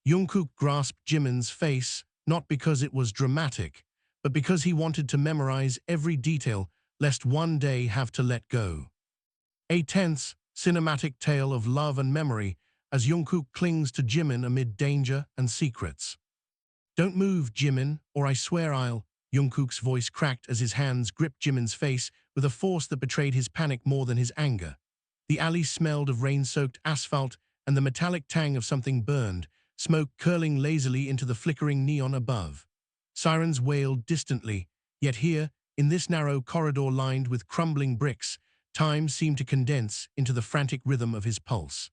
Jungkook grasped Jimin's face, not because it was dramatic, but because he wanted to memorize every detail, lest one day have to let go. A tense, cinematic tale of love and memory as Jungkook clings to Jimin amid danger and secrets. "Don't move, Jimin, or I swear I'll..." Jungkook's voice cracked as his hands gripped Jimin's face with a force that betrayed his panic more than his anger. The alley smelled of rain-soaked asphalt and the metallic tang of something burned, smoke curling lazily into the flickering neon above. Sirens wailed distantly, yet here, in this narrow corridor lined with crumbling bricks, time seemed to condense into the frantic rhythm of his pulse.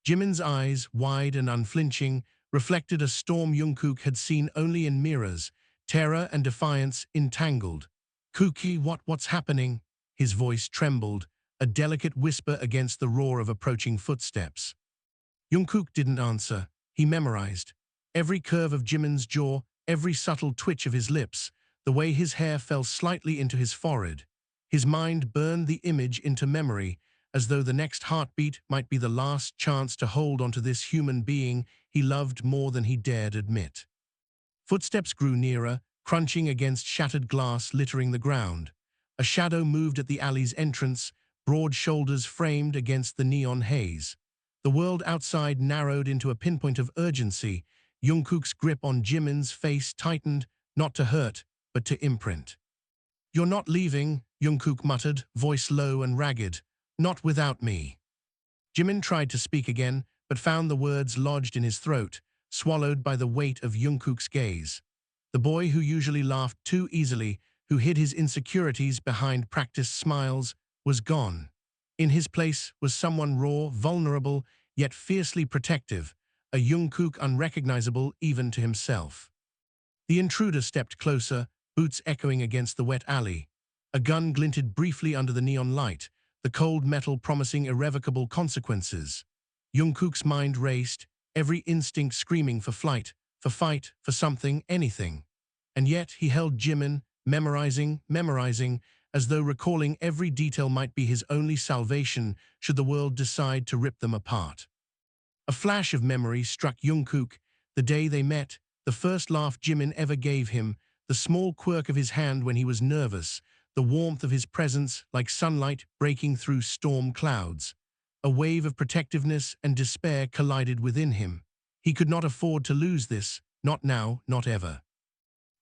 Jimin's eyes, wide and unflinching, reflected a storm Jungkook had seen only in mirrors, terror and defiance entangled. "Kooky, what's happening?" His voice trembled, a delicate whisper against the roar of approaching footsteps. Jungkook didn't answer. He memorized. Every curve of Jimin's jaw, every subtle twitch of his lips, the way his hair fell slightly into his forehead. His mind burned the image into memory, as though the next heartbeat might be the last chance to hold onto this human being he loved more than he dared admit. Footsteps grew nearer, crunching against shattered glass littering the ground. A shadow moved at the alley's entrance, broad shoulders framed against the neon haze. The world outside narrowed into a pinpoint of urgency. Jungkook's grip on Jimin's face tightened, not to hurt, but to imprint. "You're not leaving," Jungkook muttered, voice low and ragged. "Not without me." Jimin tried to speak again, but found the words lodged in his throat, swallowed by the weight of Jungkook's gaze. The boy who usually laughed too easily, who hid his insecurities behind practiced smiles, was gone. In his place was someone raw, vulnerable, yet fiercely protective, a Jungkook unrecognizable even to himself. The intruder stepped closer, boots echoing against the wet alley. A gun glinted briefly under the neon light, the cold metal promising irrevocable consequences. Jungkook's mind raced, every instinct screaming for flight, for fight, for something, anything. And yet he held Jimin, memorizing, as though recalling every detail might be his only salvation should the world decide to rip them apart. A flash of memory struck Jungkook, the day they met, the first laugh Jimin ever gave him, the small quirk of his hand when he was nervous, the warmth of his presence like sunlight breaking through storm clouds. A wave of protectiveness and despair collided within him. He could not afford to lose this, not now, not ever.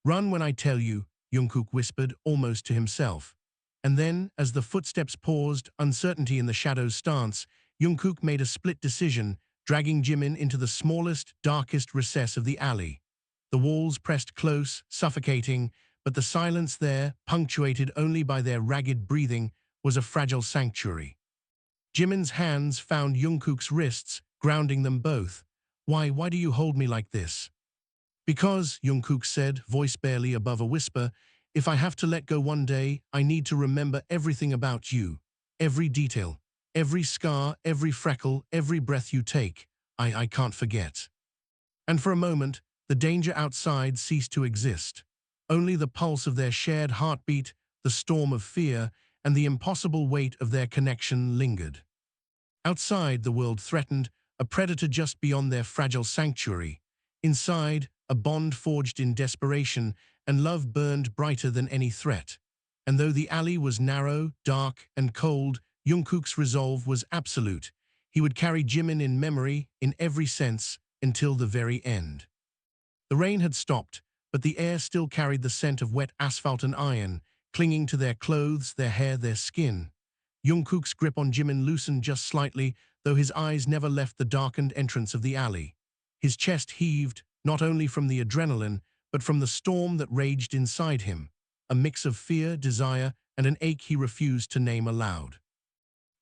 "Run when I tell you," Jungkook whispered, almost to himself. And then, as the footsteps paused, uncertainty in the shadow's stance, Jungkook made a split decision, dragging Jimin into the smallest, darkest recess of the alley. The walls pressed close, suffocating, but the silence there, punctuated only by their ragged breathing, was a fragile sanctuary. Jimin's hands found Jungkook's wrists, grounding them both. Why do you hold me like this?" "Because," Jungkook said, voice barely above a whisper, "if I have to let go one day, I need to remember everything about you. Every detail, every scar, every freckle, every breath you take. I can't forget." And for a moment, the danger outside ceased to exist. Only the pulse of their shared heartbeat, the storm of fear, and the impossible weight of their connection lingered. Outside, the world threatened, a predator just beyond their fragile sanctuary. Inside, a bond forged in desperation, and love burned brighter than any threat. And though the alley was narrow, dark, and cold, Jungkook's resolve was absolute. He would carry Jimin in memory, in every sense, until the very end. The rain had stopped, but the air still carried the scent of wet asphalt and iron, clinging to their clothes, their hair, their skin. Jungkook's grip on Jimin loosened just slightly, though his eyes never left the darkened entrance of the alley. His chest heaved, not only from the adrenaline, but from the storm that raged inside him, a mix of fear, desire, and an ache he refused to name aloud.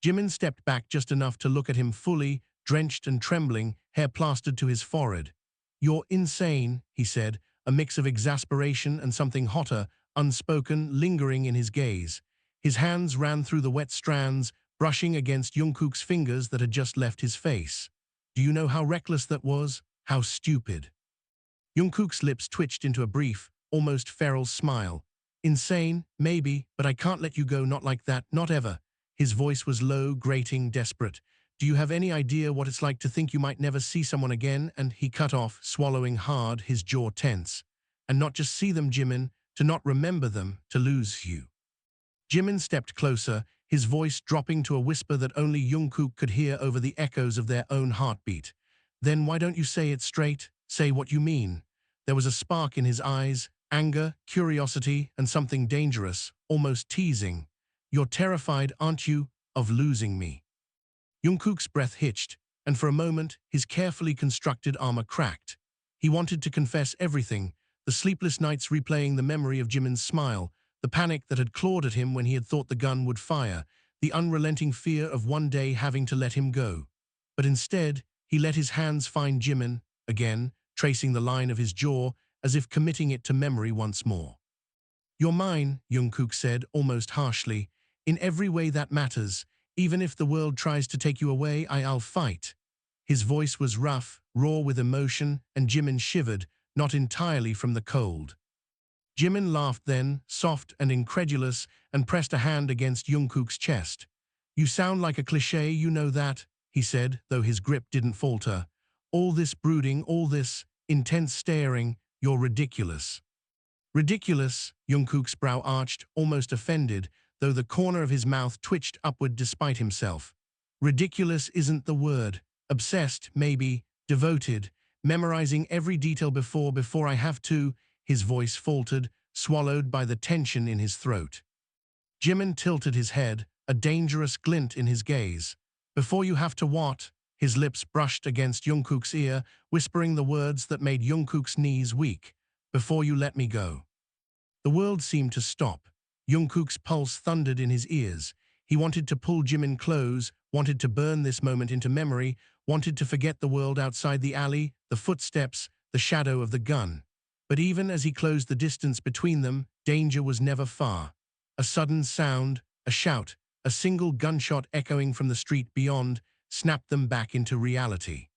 Jimin stepped back just enough to look at him fully, drenched and trembling, hair plastered to his forehead. "You're insane," he said, a mix of exasperation and something hotter, unspoken, lingering in his gaze. His hands ran through the wet strands, brushing against Jungkook's fingers that had just left his face. "Do you know how reckless that was? How stupid?" Jungkook's lips twitched into a brief, almost feral smile. "Insane, maybe, but I can't let you go, not like that, not ever." His voice was low, grating, desperate. Do you have any idea what it's like to think you might never see someone again? And he cut off, swallowing hard, his jaw tense. And not just see them, Jimin, to not remember them, to lose you. Jimin stepped closer, his voice dropping to a whisper that only Jungkook could hear over the echoes of their own heartbeat. Then why don't you say it straight? Say what you mean. There was a spark in his eyes, anger, curiosity, and something dangerous, almost teasing. You're terrified, aren't you, of losing me? Jungkook's breath hitched, and for a moment, his carefully constructed armor cracked. He wanted to confess everything, the sleepless nights replaying the memory of Jimin's smile, the panic that had clawed at him when he had thought the gun would fire, the unrelenting fear of one day having to let him go. But instead, he let his hands find Jimin, again, tracing the line of his jaw, as if committing it to memory once more. You're mine, Jungkook said, almost harshly. In every way that matters. Even if the world tries to take you away, I'll fight. His voice was rough, raw with emotion, and Jimin shivered, not entirely from the cold. Jimin laughed then, soft and incredulous, and pressed a hand against Jungkook's chest. You sound like a cliché, you know that, he said, though his grip didn't falter. All this brooding, all this intense staring, you're ridiculous. Ridiculous, Jungkook's brow arched, almost offended, though the corner of his mouth twitched upward despite himself. Ridiculous isn't the word. Obsessed, maybe, devoted, memorizing every detail before I have to, his voice faltered, swallowed by the tension in his throat. Jimin tilted his head, a dangerous glint in his gaze. Before you have to what? His lips brushed against Jungkook's ear, whispering the words that made Jungkook's knees weak. Before you let me go. The world seemed to stop. Jungkook's pulse thundered in his ears. He wanted to pull Jimin close, wanted to burn this moment into memory, wanted to forget the world outside the alley, the footsteps, the shadow of the gun. But even as he closed the distance between them, danger was never far. A sudden sound, a shout, a single gunshot echoing from the street beyond, snapped them back into reality.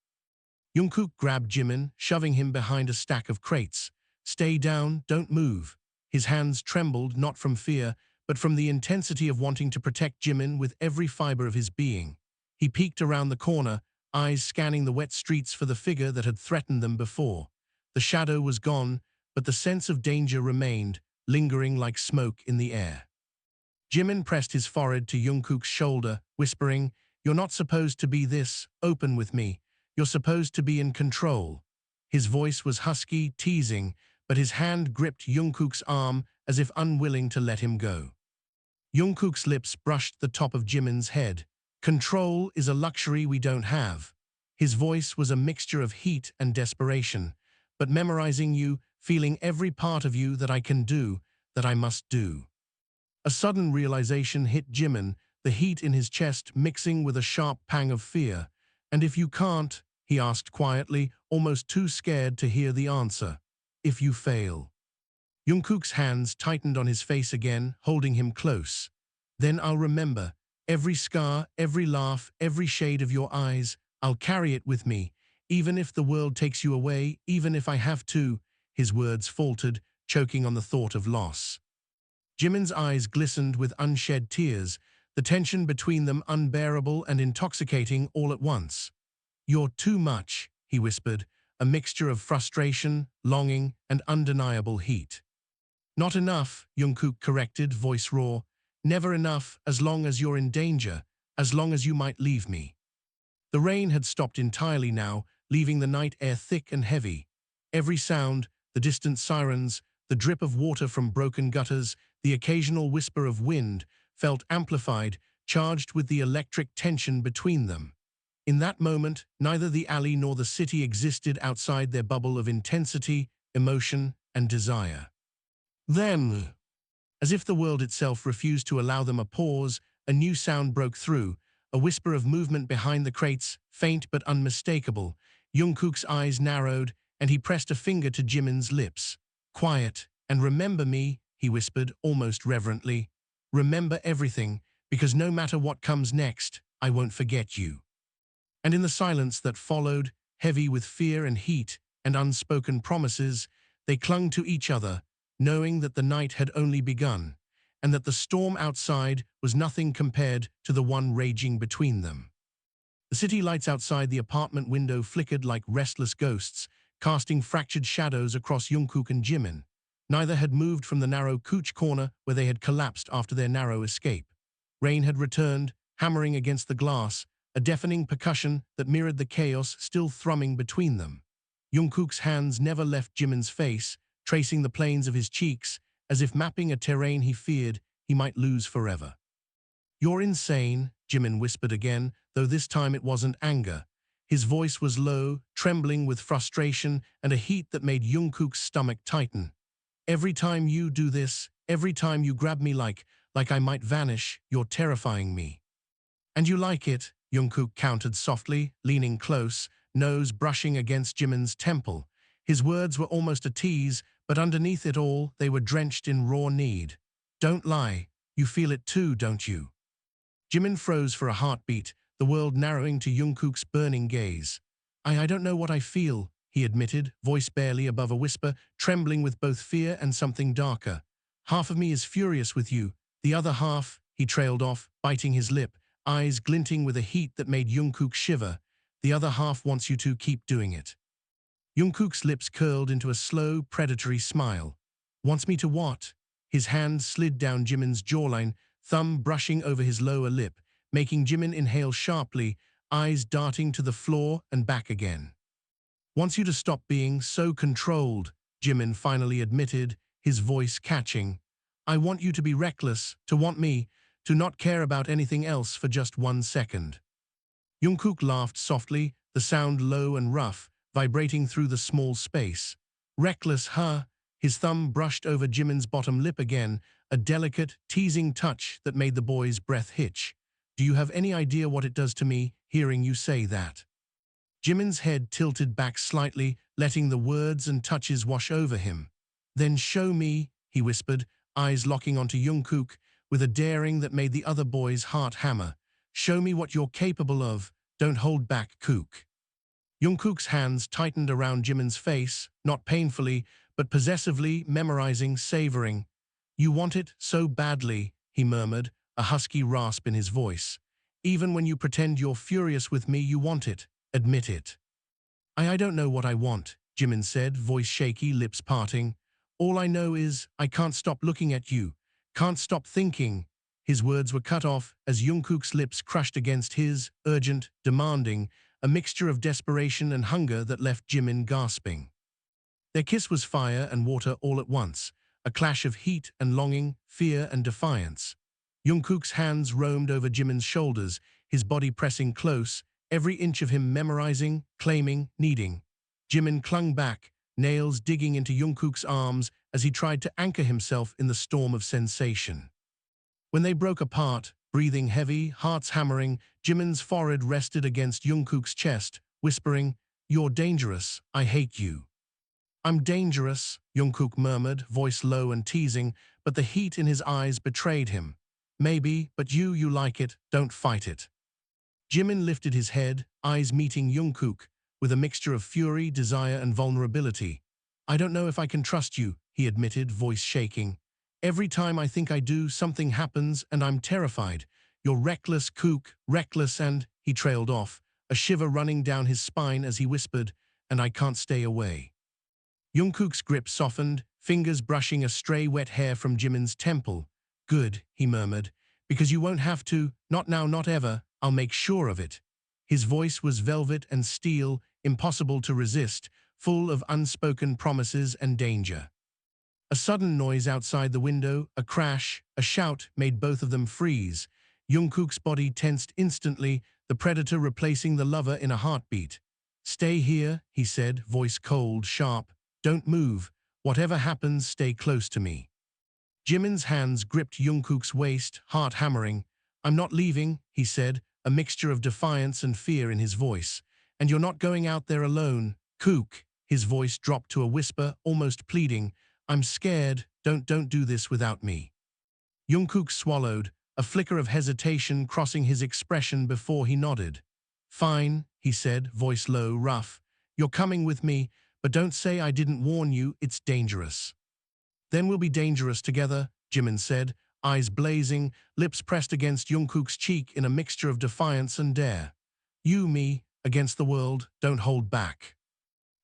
Jungkook grabbed Jimin, shoving him behind a stack of crates. Stay down, don't move. His hands trembled, not from fear, but from the intensity of wanting to protect Jimin with every fiber of his being. He peeked around the corner, eyes scanning the wet streets for the figure that had threatened them before. The shadow was gone, but the sense of danger remained, lingering like smoke in the air. Jimin pressed his forehead to Jungkook's shoulder, whispering, You're not supposed to be this open with me. You're supposed to be in control. His voice was husky, teasing, but his hand gripped Jungkook's arm as if unwilling to let him go. Jungkook's lips brushed the top of Jimin's head. Control is a luxury we don't have. His voice was a mixture of heat and desperation, but memorizing you, feeling every part of you that I can do, that I must do. A sudden realization hit Jimin, the heat in his chest mixing with a sharp pang of fear. And if you can't, he asked quietly, almost too scared to hear the answer. If you fail. Jungkook's hands tightened on his face again, holding him close. Then I'll remember. Every scar, every laugh, every shade of your eyes, I'll carry it with me. Even if the world takes you away, even if I have to, his words faltered, choking on the thought of loss. Jimin's eyes glistened with unshed tears, the tension between them unbearable and intoxicating all at once. You're too much, he whispered, a mixture of frustration, longing, and undeniable heat. Not enough, Jungkook corrected, voice raw. Never enough, as long as you're in danger, as long as you might leave me. The rain had stopped entirely now, leaving the night air thick and heavy. Every sound, the distant sirens, the drip of water from broken gutters, the occasional whisper of wind, felt amplified, charged with the electric tension between them. In that moment, neither the alley nor the city existed outside their bubble of intensity, emotion, and desire. Then, as if the world itself refused to allow them a pause, a new sound broke through, a whisper of movement behind the crates, faint but unmistakable. Jungkook's eyes narrowed, and he pressed a finger to Jimin's lips. Quiet, and remember me, he whispered, almost reverently. Remember everything, because no matter what comes next, I won't forget you. And in the silence that followed, heavy with fear and heat and unspoken promises, they clung to each other, knowing that the night had only begun, and that the storm outside was nothing compared to the one raging between them. The city lights outside the apartment window flickered like restless ghosts, casting fractured shadows across Jungkook and Jimin. Neither had moved from the narrow couch corner where they had collapsed after their narrow escape. Rain had returned, hammering against the glass, a deafening percussion that mirrored the chaos still thrumming between them. Jungkook's hands never left Jimin's face, tracing the planes of his cheeks, as if mapping a terrain he feared he might lose forever. "You're insane," Jimin whispered again, though this time it wasn't anger. His voice was low, trembling with frustration and a heat that made Jungkook's stomach tighten. "Every time you do this, every time you grab me like I might vanish, you're terrifying me." "And you like it," Jungkook countered softly, leaning close, nose brushing against Jimin's temple. His words were almost a tease, but underneath it all, they were drenched in raw need. "Don't lie. You feel it too, don't you?" Jimin froze for a heartbeat, the world narrowing to Jungkook's burning gaze. I don't know what I feel," he admitted, voice barely above a whisper, trembling with both fear and something darker. "Half of me is furious with you. The other half," he trailed off, biting his lip, eyes glinting with a heat that made Jungkook shiver. "The other half wants you to keep doing it." Jungkook's lips curled into a slow, predatory smile. "Wants me to what?" His hand slid down Jimin's jawline, thumb brushing over his lower lip, making Jimin inhale sharply, eyes darting to the floor and back again. "Wants you to stop being so controlled," Jimin finally admitted, his voice catching. "I want you to be reckless, to want me, to not care about anything else for just 1 second." Jungkook laughed softly, the sound low and rough, vibrating through the small space. "Reckless, huh?" His thumb brushed over Jimin's bottom lip again, a delicate, teasing touch that made the boy's breath hitch. "Do you have any idea what it does to me, hearing you say that?" Jimin's head tilted back slightly, letting the words and touches wash over him. "Then show me," he whispered, eyes locking onto Jungkook, with a daring that made the other boy's heart hammer. "Show me what you're capable of. Don't hold back, Kook." Jungkook's hands tightened around Jimin's face, not painfully, but possessively, memorizing, savoring. "You want it so badly," he murmured, a husky rasp in his voice. "Even when you pretend you're furious with me, you want it. Admit it." I don't know what I want," Jimin said, voice shaky, lips parting. "All I know is I can't stop looking at you. Can't stop thinking." His words were cut off as Jungkook's lips crushed against his, urgent, demanding, a mixture of desperation and hunger that left Jimin gasping. Their kiss was fire and water all at once, a clash of heat and longing, fear and defiance. Jungkook's hands roamed over Jimin's shoulders, his body pressing close, every inch of him memorizing, claiming, needing. Jimin clung back, nails digging into Jungkook's arms as he tried to anchor himself in the storm of sensation. When they broke apart, breathing heavy, hearts hammering, Jimin's forehead rested against Jungkook's chest, whispering, "You're dangerous, I hate you." "I'm dangerous," Jungkook murmured, voice low and teasing, but the heat in his eyes betrayed him. "Maybe, but you like it, don't fight it." Jimin lifted his head, eyes meeting Jungkook, with a mixture of fury, desire and vulnerability. "I don't know if I can trust you," he admitted, voice shaking. "Every time I think I do, something happens and I'm terrified. You're reckless, Kook, reckless and," he trailed off, a shiver running down his spine as he whispered, "and I can't stay away." Jungkook's grip softened, fingers brushing a stray wet hair from Jimin's temple. "Good," he murmured, "because you won't have to, not now, not ever, I'll make sure of it." His voice was velvet and steel, impossible to resist, full of unspoken promises and danger. A sudden noise outside the window, a crash, a shout made both of them freeze. Jungkook's body tensed instantly, the predator replacing the lover in a heartbeat. "Stay here," he said, voice cold, sharp. "Don't move. Whatever happens, stay close to me." Jimin's hands gripped Jungkook's waist, heart hammering. "I'm not leaving," he said, a mixture of defiance and fear in his voice. "And you're not going out there alone, Kook." His voice dropped to a whisper, almost pleading. "I'm scared. Don't do this without me." Jungkook swallowed, a flicker of hesitation crossing his expression before he nodded. "Fine," he said, voice low, rough. "You're coming with me, but don't say I didn't warn you, it's dangerous." "Then we'll be dangerous together," Jimin said, eyes blazing, lips pressed against Jungkook's cheek in a mixture of defiance and dare. You, me, against the world, don't hold back.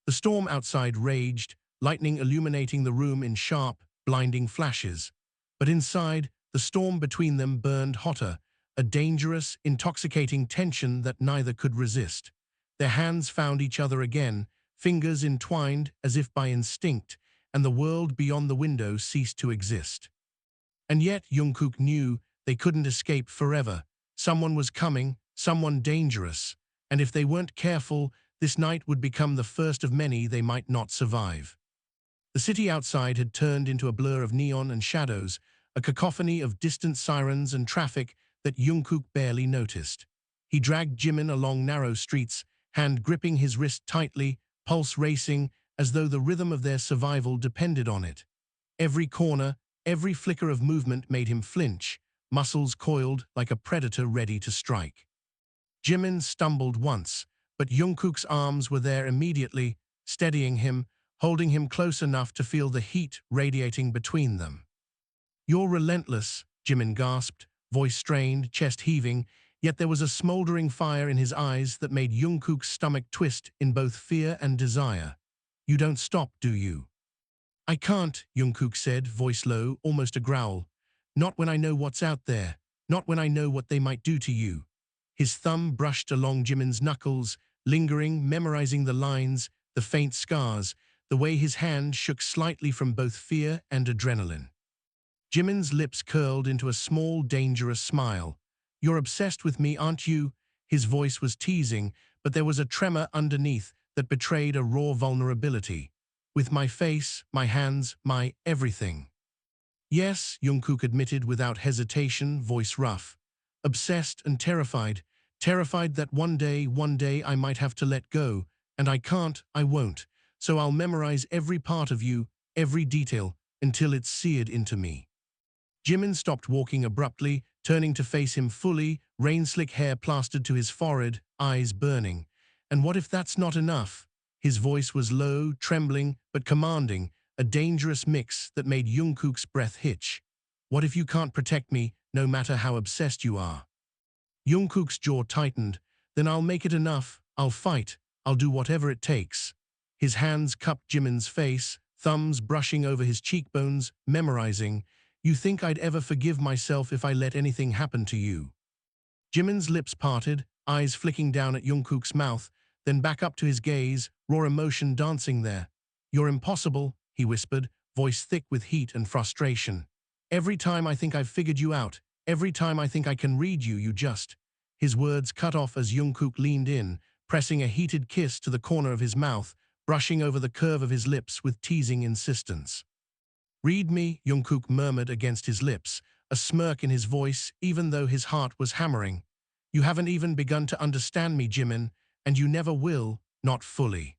The storm outside raged, lightning illuminating the room in sharp, blinding flashes. But inside, the storm between them burned hotter, a dangerous, intoxicating tension that neither could resist. Their hands found each other again, fingers entwined as if by instinct, and the world beyond the window ceased to exist. And yet Jungkook knew they couldn't escape forever. Someone was coming, someone dangerous, and if they weren't careful, this night would become the first of many they might not survive. The city outside had turned into a blur of neon and shadows, a cacophony of distant sirens and traffic that Jungkook barely noticed. He dragged Jimin along narrow streets, hand gripping his wrist tightly, pulse racing, as though the rhythm of their survival depended on it. Every corner, every flicker of movement made him flinch, muscles coiled like a predator ready to strike. Jimin stumbled once, but Jungkook's arms were there immediately, steadying him, holding him close enough to feel the heat radiating between them. "You're relentless," Jimin gasped, voice strained, chest heaving, yet there was a smoldering fire in his eyes that made Jungkook's stomach twist in both fear and desire. "You don't stop, do you?" "I can't," Jungkook said, voice low, almost a growl. "Not when I know what's out there. Not when I know what they might do to you." His thumb brushed along Jimin's knuckles, lingering, memorizing the lines, the faint scars, the way his hand shook slightly from both fear and adrenaline. Jimin's lips curled into a small, dangerous smile. "You're obsessed with me, aren't you?" His voice was teasing, but there was a tremor underneath that betrayed a raw vulnerability. "With my face, my hands, my everything." "Yes," Jungkook admitted without hesitation, voice rough. "Obsessed and terrified. Terrified that one day I might have to let go, and I can't, I won't. So I'll memorize every part of you, every detail, until it's seared into me." Jimin stopped walking abruptly, turning to face him fully, rain-slick hair plastered to his forehead, eyes burning. "And what if that's not enough?" His voice was low, trembling, but commanding, a dangerous mix that made Jungkook's breath hitch. "What if you can't protect me, no matter how obsessed you are?" Jungkook's jaw tightened. "Then I'll make it enough. I'll fight. I'll do whatever it takes." His hands cupped Jimin's face, thumbs brushing over his cheekbones, memorizing. "You think I'd ever forgive myself if I let anything happen to you?" Jimin's lips parted, eyes flicking down at Jungkook's mouth, then back up to his gaze, raw emotion dancing there. "You're impossible," he whispered, voice thick with heat and frustration. "Every time I think I've figured you out, every time I think I can read you, you just—" His words cut off as Jungkook leaned in, pressing a heated kiss to the corner of his mouth, brushing over the curve of his lips with teasing insistence. "Read me," Jungkook murmured against his lips, a smirk in his voice even though his heart was hammering. "You haven't even begun to understand me, Jimin, and you never will, not fully."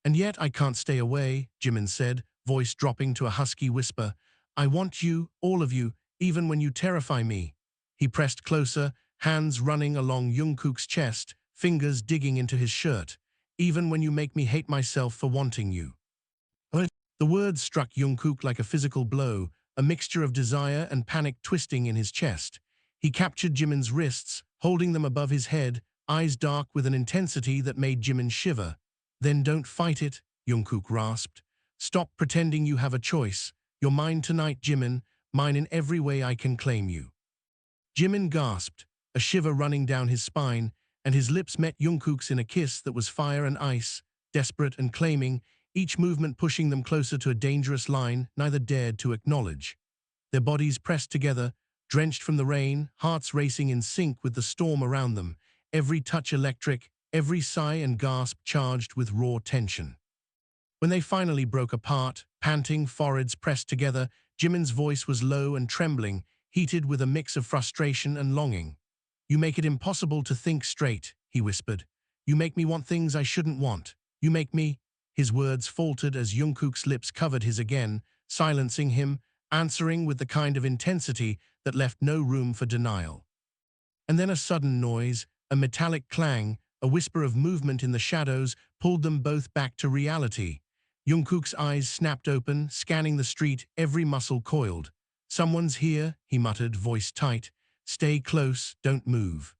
"And yet I can't stay away," Jimin said, voice dropping to a husky whisper. "I want you, all of you, even when you terrify me." He pressed closer, hands running along Jungkook's chest, fingers digging into his shirt. "Even when you make me hate myself for wanting you." The words struck Jungkook like a physical blow, a mixture of desire and panic twisting in his chest. He captured Jimin's wrists, holding them above his head, eyes dark with an intensity that made Jimin shiver. "Then don't fight it," Jungkook rasped. "Stop pretending you have a choice. You're mine tonight, Jimin, mine in every way I can claim you." Jimin gasped, a shiver running down his spine, and his lips met Jungkook's in a kiss that was fire and ice, desperate and claiming, each movement pushing them closer to a dangerous line neither dared to acknowledge. Their bodies pressed together, drenched from the rain, hearts racing in sync with the storm around them, every touch electric, every sigh and gasp charged with raw tension. When they finally broke apart, panting, foreheads pressed together, Jimin's voice was low and trembling, heated with a mix of frustration and longing. "You make it impossible to think straight," he whispered. "You make me want things I shouldn't want. You make me—" His words faltered as Jungkook's lips covered his again, silencing him, answering with the kind of intensity that left no room for denial. And then a sudden noise, a metallic clang, a whisper of movement in the shadows pulled them both back to reality. Jungkook's eyes snapped open, scanning the street, every muscle coiled. "Someone's here," he muttered, voice tight. "Stay close, don't move."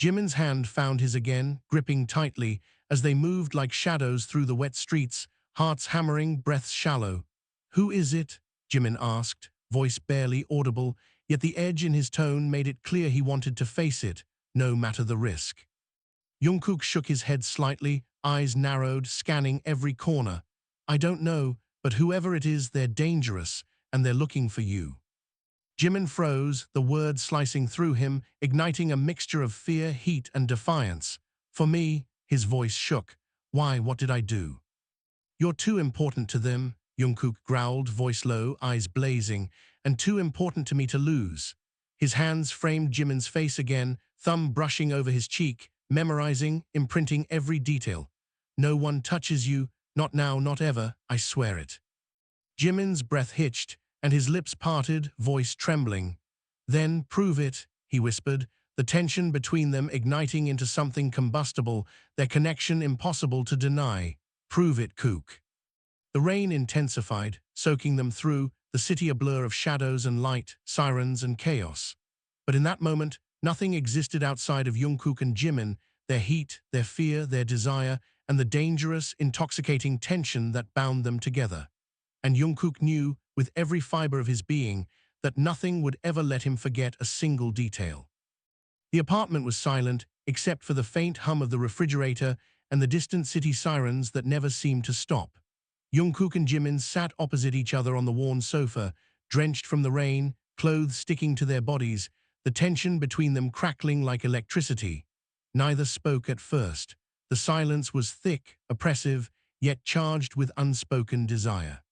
Jimin's hand found his again, gripping tightly, as they moved like shadows through the wet streets, hearts hammering, breaths shallow. "Who is it?" Jimin asked, voice barely audible, yet the edge in his tone made it clear he wanted to face it, no matter the risk. Jungkook shook his head slightly, eyes narrowed, scanning every corner. "I don't know, but whoever it is, they're dangerous, and they're looking for you." Jimin froze, the words slicing through him, igniting a mixture of fear, heat, and defiance. "For me," his voice shook. "Why, what did I do?" "You're too important to them," Jungkook growled, voice low, eyes blazing, "and too important to me to lose." His hands framed Jimin's face again, thumb brushing over his cheek, memorizing, imprinting every detail. "No one touches you, not now, not ever, I swear it." Jimin's breath hitched, and his lips parted, voice trembling. "Then prove it," he whispered, the tension between them igniting into something combustible, their connection impossible to deny. "Prove it, Kook." The rain intensified, soaking them through, the city a blur of shadows and light, sirens and chaos. But in that moment, nothing existed outside of Jungkook and Jimin, their heat, their fear, their desire, and the dangerous, intoxicating tension that bound them together. And Jungkook knew, with every fiber of his being, that nothing would ever let him forget a single detail. The apartment was silent, except for the faint hum of the refrigerator and the distant city sirens that never seemed to stop. Jungkook and Jimin sat opposite each other on the worn sofa, drenched from the rain, clothes sticking to their bodies, the tension between them crackling like electricity. Neither spoke at first. The silence was thick, oppressive, yet charged with unspoken desire.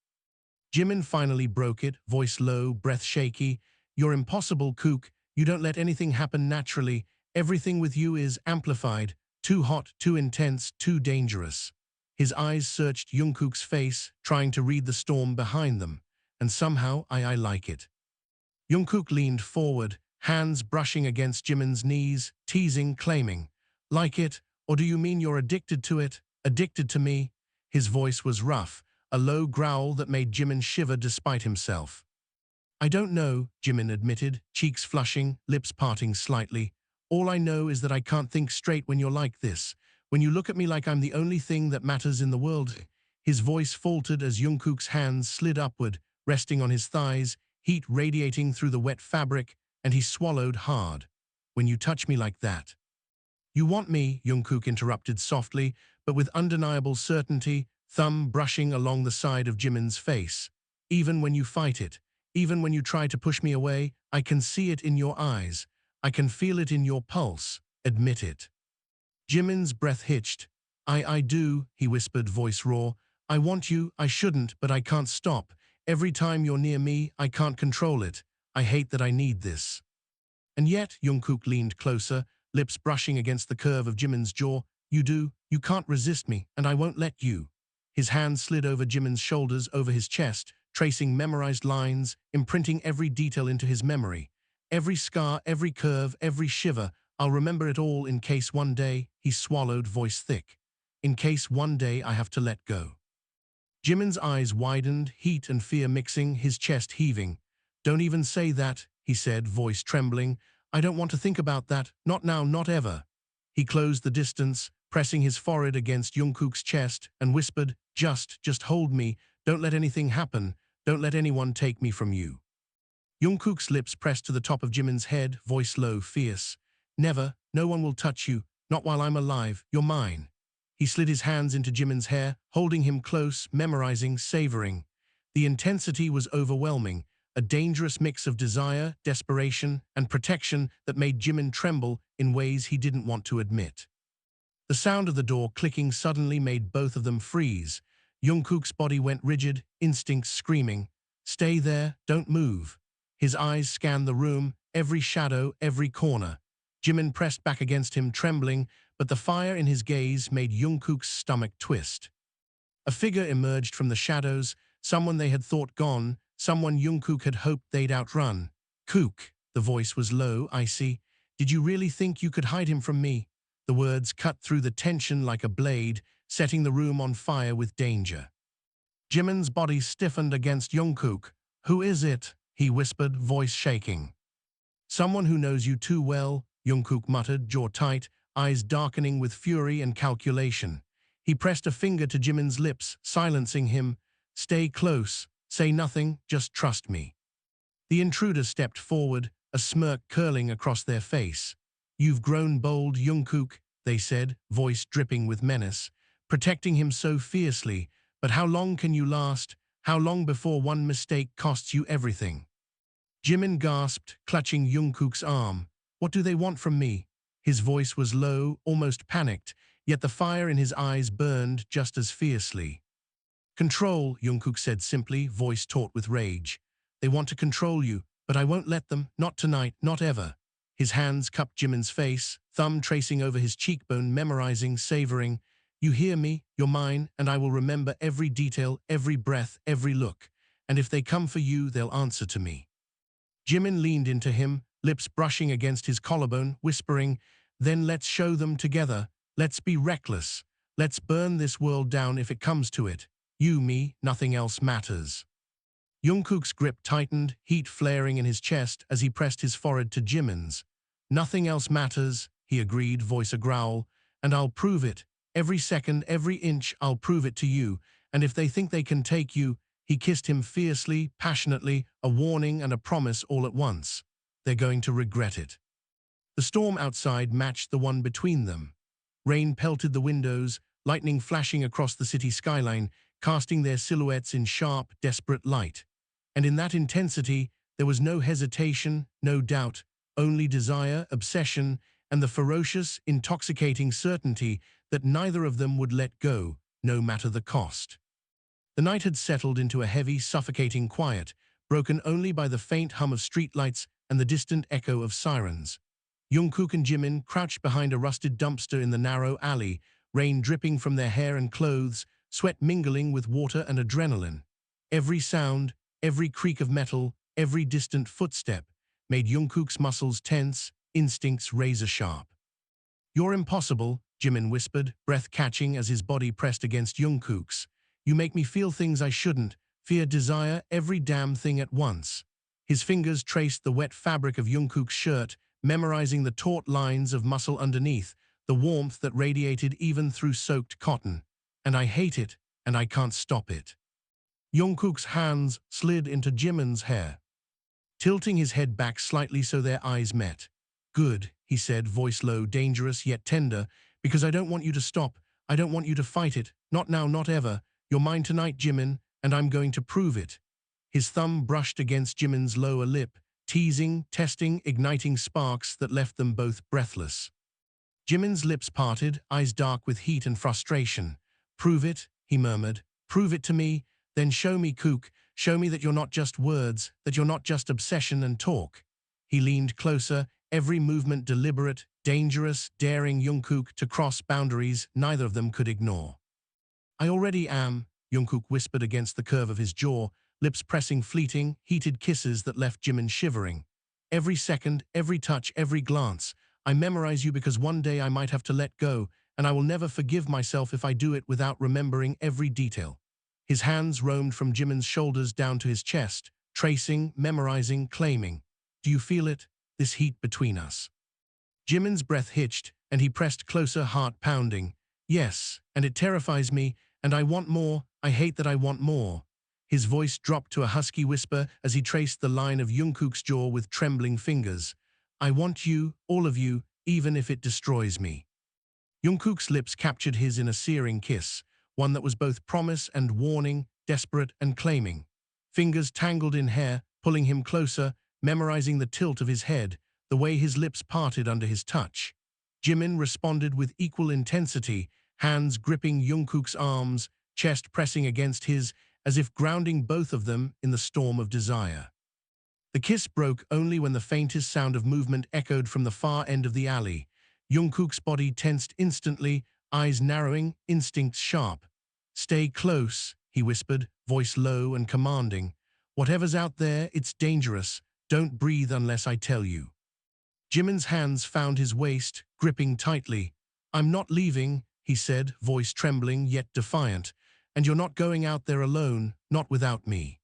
Jimin finally broke it, voice low, breath shaky. "You're impossible, Kook. You don't let anything happen naturally. Everything with you is amplified, too hot, too intense, too dangerous." His eyes searched Jungkook's face, trying to read the storm behind them. "And somehow I like it." Jungkook leaned forward, hands brushing against Jimin's knees, teasing, claiming. "Like it? Or do you mean you're addicted to it? Addicted to me?" His voice was rough, a low growl that made Jimin shiver despite himself. "I don't know," Jimin admitted, cheeks flushing, lips parting slightly. "All I know is that I can't think straight when you're like this. When you look at me like I'm the only thing that matters in the world." His voice faltered as Jungkook's hands slid upward, resting on his thighs, heat radiating through the wet fabric, and he swallowed hard. "When you touch me like that." "You want me," Jungkook interrupted softly, but with undeniable certainty, thumb brushing along the side of Jimin's face. "Even when you fight it, even when you try to push me away, I can see it in your eyes. I can feel it in your pulse. Admit it." Jimin's breath hitched. I do," he whispered, voice raw. "I want you, I shouldn't, but I can't stop. Every time you're near me, I can't control it. I hate that I need this." "And yet," Jungkook leaned closer, lips brushing against the curve of Jimin's jaw, "you do, you can't resist me, and I won't let you." His hand slid over Jimin's shoulders, over his chest, tracing memorized lines, imprinting every detail into his memory. "Every scar, every curve, every shiver, I'll remember it all in case one day," he swallowed, voice thick. "In case one day I have to let go." Jimin's eyes widened, heat and fear mixing, his chest heaving. "Don't even say that," he said, voice trembling. "I don't want to think about that, not now, not ever." He closed the distance, pressing his forehead against Jungkook's chest, and whispered, just hold me, don't let anything happen, don't let anyone take me from you." Jungkook's lips pressed to the top of Jimin's head, voice low, fierce. "Never, no one will touch you, not while I'm alive, you're mine." He slid his hands into Jimin's hair, holding him close, memorizing, savoring. The intensity was overwhelming, a dangerous mix of desire, desperation, and protection that made Jimin tremble in ways he didn't want to admit. The sound of the door clicking suddenly made both of them freeze. Jungkook's body went rigid, instincts screaming, "Stay there, don't move." His eyes scanned the room, every shadow, every corner. Jimin pressed back against him, trembling, but the fire in his gaze made Jungkook's stomach twist. A figure emerged from the shadows, someone they had thought gone, someone Jungkook had hoped they'd outrun. "Kook," the voice was low, icy. "Did you really think you could hide him from me?" The words cut through the tension like a blade, setting the room on fire with danger. Jimin's body stiffened against Jungkook. "Who is it?" he whispered, voice shaking. "Someone who knows you too well," Jungkook muttered, jaw tight, eyes darkening with fury and calculation. He pressed a finger to Jimin's lips, silencing him. Stay close, say nothing, just trust me. The intruder stepped forward, a smirk curling across their face. You've grown bold, Jungkook, they said, voice dripping with menace, protecting him so fiercely. But how long can you last? How long before one mistake costs you everything? Jimin gasped, clutching Jungkook's arm. What do they want from me? His voice was low, almost panicked, yet the fire in his eyes burned just as fiercely. Control, Jungkook said simply, voice taut with rage. They want to control you, but I won't let them, not tonight, not ever. His hands cupped Jimin's face, thumb tracing over his cheekbone, memorizing, savoring. You hear me, you're mine, and I will remember every detail, every breath, every look. And if they come for you, they'll answer to me. Jimin leaned into him, lips brushing against his collarbone, whispering, then let's show them together. Let's be reckless. Let's burn this world down if it comes to it. You, me, nothing else matters. Jungkook's grip tightened, heat flaring in his chest as he pressed his forehead to Jimin's. Nothing else matters, he agreed, voice a growl, and I'll prove it. Every second, every inch, I'll prove it to you, and if they think they can take you, he kissed him fiercely, passionately, a warning and a promise all at once. They're going to regret it. The storm outside matched the one between them. Rain pelted the windows, lightning flashing across the city skyline, casting their silhouettes in sharp, desperate light. And in that intensity, there was no hesitation, no doubt, only desire, obsession, and the ferocious, intoxicating certainty that neither of them would let go, no matter the cost. The night had settled into a heavy, suffocating quiet, broken only by the faint hum of streetlights and the distant echo of sirens. Jungkook and Jimin crouched behind a rusted dumpster in the narrow alley, rain dripping from their hair and clothes, sweat mingling with water and adrenaline. Every sound, every creak of metal, every distant footstep made Jungkook's muscles tense, instincts razor-sharp. You're impossible, Jimin whispered, breath catching as his body pressed against Jungkook's. You make me feel things I shouldn't, fear, desire, every damn thing at once. His fingers traced the wet fabric of Jungkook's shirt, memorizing the taut lines of muscle underneath, the warmth that radiated even through soaked cotton. And I hate it, and I can't stop it. Jungkook's hands slid into Jimin's hair, tilting his head back slightly so their eyes met. Good, he said, voice low, dangerous yet tender, because I don't want you to stop. I don't want you to fight it. Not now, not ever. You're mine tonight, Jimin, and I'm going to prove it. His thumb brushed against Jimin's lower lip, teasing, testing, igniting sparks that left them both breathless. Jimin's lips parted, eyes dark with heat and frustration. Prove it, he murmured. Prove it to me, then show me, Kook. Show me that you're not just words, that you're not just obsession and talk. He leaned closer, every movement deliberate, dangerous, daring Jungkook to cross boundaries neither of them could ignore. I already am, Jungkook whispered against the curve of his jaw, lips pressing fleeting, heated kisses that left Jimin shivering. Every second, every touch, every glance. I memorize you because one day I might have to let go, and I will never forgive myself if I do it without remembering every detail. His hands roamed from Jimin's shoulders down to his chest, tracing, memorizing, claiming. Do you feel it? This heat between us. Jimin's breath hitched, and he pressed closer, heart pounding. Yes, and it terrifies me, and I want more. I hate that I want more. His voice dropped to a husky whisper as he traced the line of Jungkook's jaw with trembling fingers. I want you, all of you, even if it destroys me. Jungkook's lips captured his in a searing kiss, one that was both promise and warning, desperate and claiming. Fingers tangled in hair, pulling him closer, memorizing the tilt of his head, the way his lips parted under his touch. Jimin responded with equal intensity, hands gripping Jungkook's arms, chest pressing against his, as if grounding both of them in the storm of desire. The kiss broke only when the faintest sound of movement echoed from the far end of the alley. Jungkook's body tensed instantly, eyes narrowing, instincts sharp. Stay close, he whispered, voice low and commanding. Whatever's out there, it's dangerous. Don't breathe unless I tell you. Jimin's hands found his waist, gripping tightly. I'm not leaving, he said, voice trembling yet defiant. And you're not going out there alone, not without me.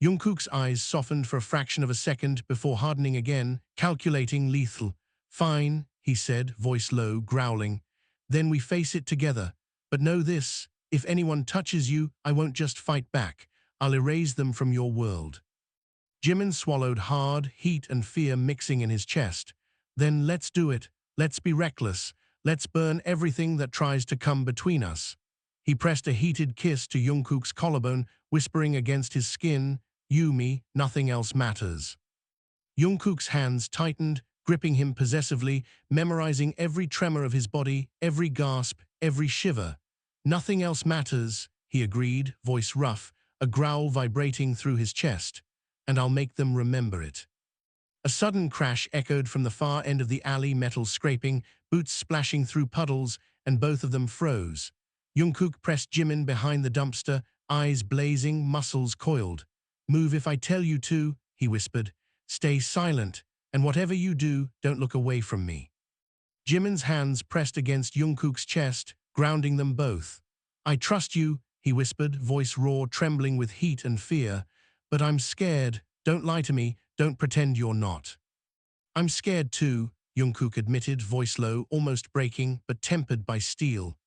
Jungkook's eyes softened for a fraction of a second before hardening again, calculating, lethal. Fine, he said, voice low, growling. Then we face it together. But know this, if anyone touches you, I won't just fight back. I'll erase them from your world. Jimin swallowed hard, heat and fear mixing in his chest. Then let's do it. Let's be reckless. Let's burn everything that tries to come between us. He pressed a heated kiss to Jungkook's collarbone, whispering against his skin, "You, me, nothing else matters." Jungkook's hands tightened, gripping him possessively, memorizing every tremor of his body, every gasp, every shiver. "Nothing else matters," he agreed, voice rough, a growl vibrating through his chest. "And I'll make them remember it." A sudden crash echoed from the far end of the alley, metal scraping, boots splashing through puddles, and both of them froze. Jungkook pressed Jimin behind the dumpster, eyes blazing, muscles coiled. "Move if I tell you to," he whispered. "Stay silent, and whatever you do, don't look away from me." Jimin's hands pressed against Jungkook's chest, grounding them both. "I trust you," he whispered, voice raw, trembling with heat and fear. "But I'm scared. Don't lie to me. Don't pretend you're not." "I'm scared too," Jungkook admitted, voice low, almost breaking, but tempered by steel.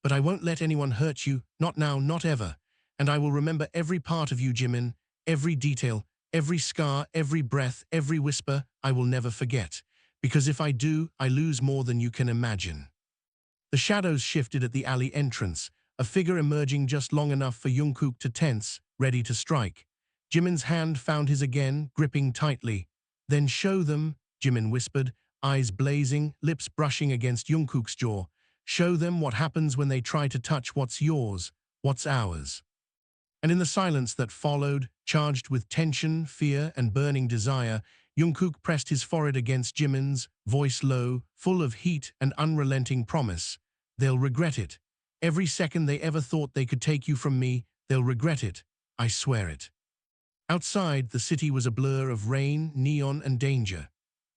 "But I won't let anyone hurt you, not now, not ever. And I will remember every part of you, Jimin, every detail, every scar, every breath, every whisper. I will never forget. Because if I do, I lose more than you can imagine." The shadows shifted at the alley entrance, a figure emerging just long enough for Jungkook to tense, ready to strike. Jimin's hand found his again, gripping tightly. "Then show them," Jimin whispered, eyes blazing, lips brushing against Jungkook's jaw. "Show them what happens when they try to touch what's yours, what's ours." And in the silence that followed, charged with tension, fear, and burning desire, Jungkook pressed his forehead against Jimin's, voice low, full of heat and unrelenting promise. "They'll regret it. Every second they ever thought they could take you from me, they'll regret it. I swear it." Outside, the city was a blur of rain, neon, and danger.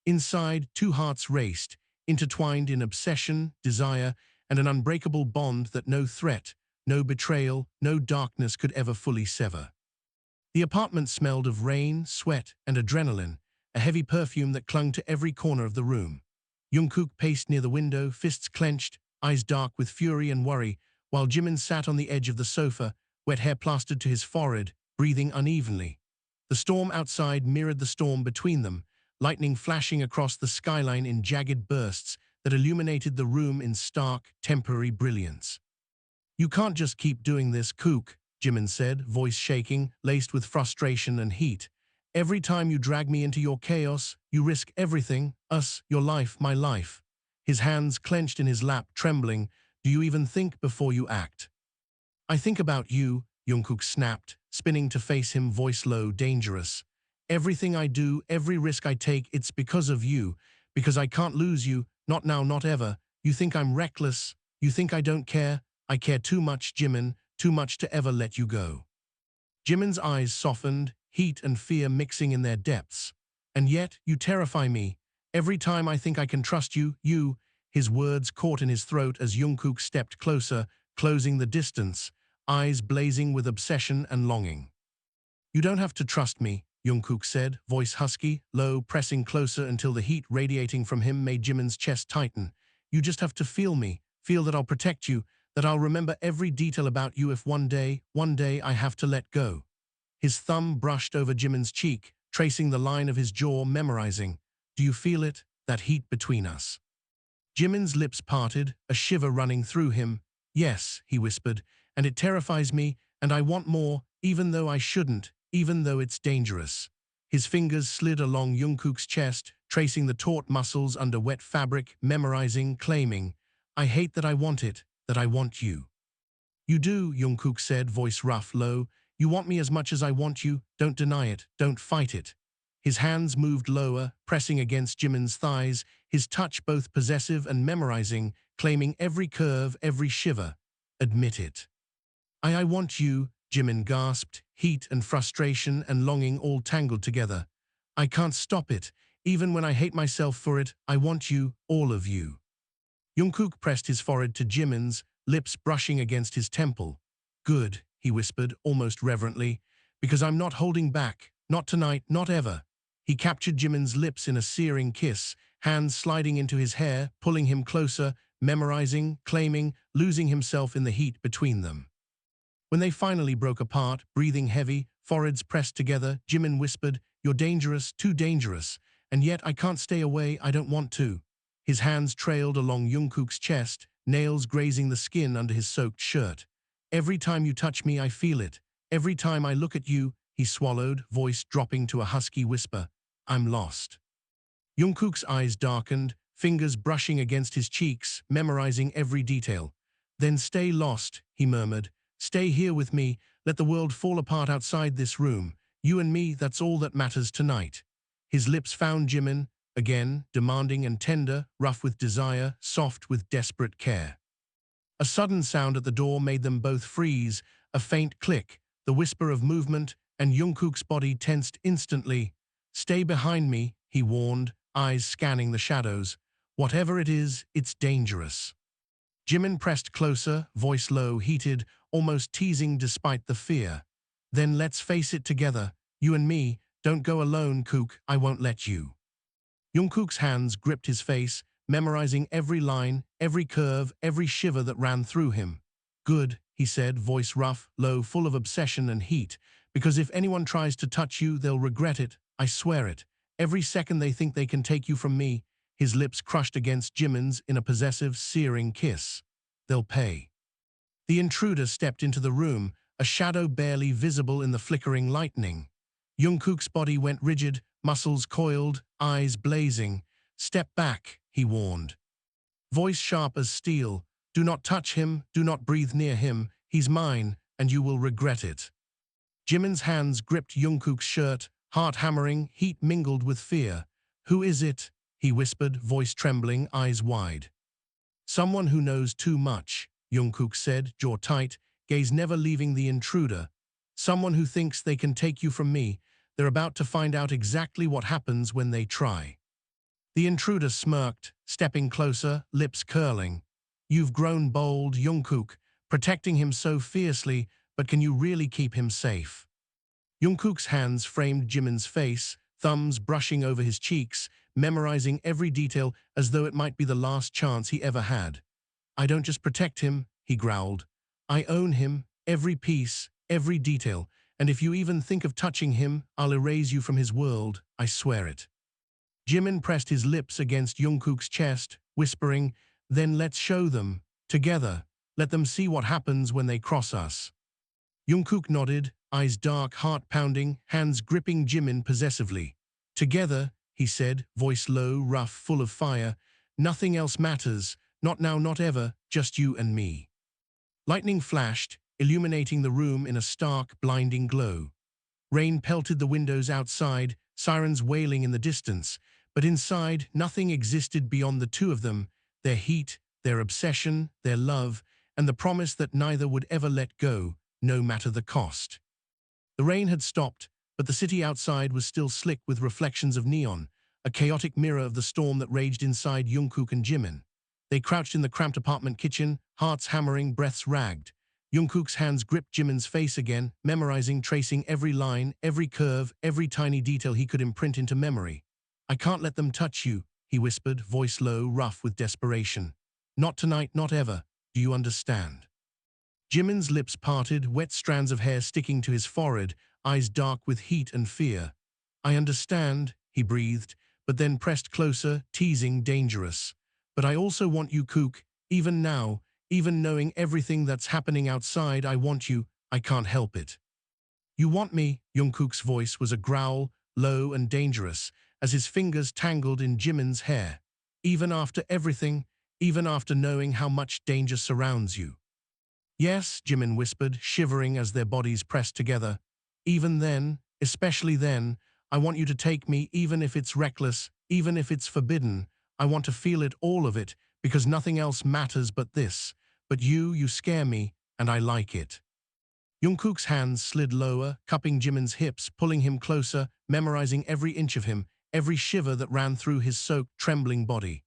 Inside, two hearts raced, intertwined in obsession, desire, and an unbreakable bond that no threat, no betrayal, no darkness could ever fully sever. The apartment smelled of rain, sweat, and adrenaline, a heavy perfume that clung to every corner of the room. Jungkook paced near the window, fists clenched, eyes dark with fury and worry, while Jimin sat on the edge of the sofa, wet hair plastered to his forehead, breathing unevenly. The storm outside mirrored the storm between them, lightning flashing across the skyline in jagged bursts that illuminated the room in stark, temporary brilliance. "You can't just keep doing this, Kook," Jimin said, voice shaking, laced with frustration and heat. "Every time you drag me into your chaos, you risk everything, us, your life, my life." His hands clenched in his lap, trembling. "Do you even think before you act?" "I think about you," Jungkook snapped, spinning to face him, voice low, dangerous. "Everything I do, every risk I take, it's because of you, because I can't lose you, not now, not ever. You think I'm reckless, you think I don't care. I care too much, Jimin, too much to ever let you go." Jimin's eyes softened, heat and fear mixing in their depths. "And yet, you terrify me. Every time I think I can trust you, you—" His words caught in his throat as Jungkook stepped closer, closing the distance, eyes blazing with obsession and longing. "You don't have to trust me," Jungkook said, voice husky, low, pressing closer until the heat radiating from him made Jimin's chest tighten. "You just have to feel me, feel that I'll protect you, that I'll remember every detail about you if one day I have to let go." His thumb brushed over Jimin's cheek, tracing the line of his jaw, memorizing. "Do you feel it, that heat between us?" Jimin's lips parted, a shiver running through him. "Yes," he whispered, "and it terrifies me, and I want more, even though I shouldn't, even though it's dangerous." His fingers slid along Jungkook's chest, tracing the taut muscles under wet fabric, memorizing, claiming, "I hate that I want it, that I want you." "You do," Jungkook said, voice rough, low. "You want me as much as I want you. Don't deny it, don't fight it." His hands moved lower, pressing against Jimin's thighs, his touch both possessive and memorizing, claiming every curve, every shiver. "Admit it." I want you," Jimin gasped, heat and frustration and longing all tangled together. "I can't stop it. Even when I hate myself for it, I want you, all of you." Jungkook pressed his forehead to Jimin's, lips brushing against his temple. "Good," he whispered, almost reverently, "because I'm not holding back, not tonight, not ever." He captured Jimin's lips in a searing kiss, hands sliding into his hair, pulling him closer, memorizing, claiming, losing himself in the heat between them. When they finally broke apart, breathing heavy, foreheads pressed together, Jimin whispered, "You're dangerous, too dangerous. And yet I can't stay away, I don't want to." His hands trailed along Jungkook's chest, nails grazing the skin under his soaked shirt. "Every time you touch me, I feel it. Every time I look at you," he swallowed, voice dropping to a husky whisper, "I'm lost." Jungkook's eyes darkened, fingers brushing against his cheeks, memorizing every detail. "Then stay lost," he murmured. "Stay here with me, let the world fall apart outside this room. You and me, that's all that matters tonight." His lips found Jimin, again, demanding and tender, rough with desire, soft with desperate care. A sudden sound at the door made them both freeze, a faint click, the whisper of movement, and Jungkook's body tensed instantly. "Stay behind me," he warned, eyes scanning the shadows. "Whatever it is, it's dangerous." Jimin pressed closer, voice low, heated, almost teasing despite the fear. "Then let's face it together, you and me. Don't go alone, Kook, I won't let you." Jungkook's hands gripped his face, memorizing every line, every curve, every shiver that ran through him. "Good," he said, voice rough, low, full of obsession and heat. "Because if anyone tries to touch you, they'll regret it, I swear it. Every second they think they can take you from me." His lips crushed against Jimin's in a possessive, searing kiss. "They'll pay." The intruder stepped into the room, a shadow barely visible in the flickering lightning. Jungkook's body went rigid, muscles coiled, eyes blazing. "Step back," he warned. Voice sharp as steel, "Do not touch him, do not breathe near him. He's mine, and you will regret it." Jimin's hands gripped Jungkook's shirt, heart hammering, heat mingled with fear. "Who is it?" he whispered, voice trembling, eyes wide. "Someone who knows too much," Jungkook said, jaw tight, gaze never leaving the intruder. "Someone who thinks they can take you from me. They're about to find out exactly what happens when they try." The intruder smirked, stepping closer, lips curling. "You've grown bold, Jungkook, protecting him so fiercely, but can you really keep him safe?" Jungkook's hands framed Jimin's face, thumbs brushing over his cheeks, memorizing every detail as though it might be the last chance he ever had. "I don't just protect him," he growled. "I own him, every piece, every detail, and if you even think of touching him, I'll erase you from his world, I swear it." Jimin pressed his lips against Jungkook's chest, whispering, "Then let's show them, together. Let them see what happens when they cross us." Jungkook nodded, eyes dark, heart pounding, hands gripping Jimin possessively. "Together," he said, voice low, rough, full of fire. "Nothing else matters, not now, not ever, just you and me." Lightning flashed, illuminating the room in a stark, blinding glow. Rain pelted the windows outside, sirens wailing in the distance, but inside nothing existed beyond the two of them, their heat, their obsession, their love, and the promise that neither would ever let go, no matter the cost. The rain had stopped, but the city outside was still slick with reflections of neon, a chaotic mirror of the storm that raged inside Jungkook and Jimin. They crouched in the cramped apartment kitchen, hearts hammering, breaths ragged. Jungkook's hands gripped Jimin's face again, memorizing, tracing every line, every curve, every tiny detail he could imprint into memory. "I can't let them touch you," he whispered, voice low, rough with desperation. "Not tonight, not ever. Do you understand?" Jimin's lips parted, wet strands of hair sticking to his forehead, eyes dark with heat and fear. "I understand," he breathed, but then pressed closer, teasing, dangerous. "But I also want you, Kook, even now, even knowing everything that's happening outside, I want you, I can't help it." "You want me?" Jungkook's voice was a growl, low and dangerous, as his fingers tangled in Jimin's hair. "Even after everything, even after knowing how much danger surrounds you?" "Yes," Jimin whispered, shivering as their bodies pressed together. "Even then, especially then, I want you to take me, even if it's reckless, even if it's forbidden. I want to feel it, all of it, because nothing else matters but this. But you scare me, and I like it." Jungkook's hands slid lower, cupping Jimin's hips, pulling him closer, memorizing every inch of him, every shiver that ran through his soaked, trembling body.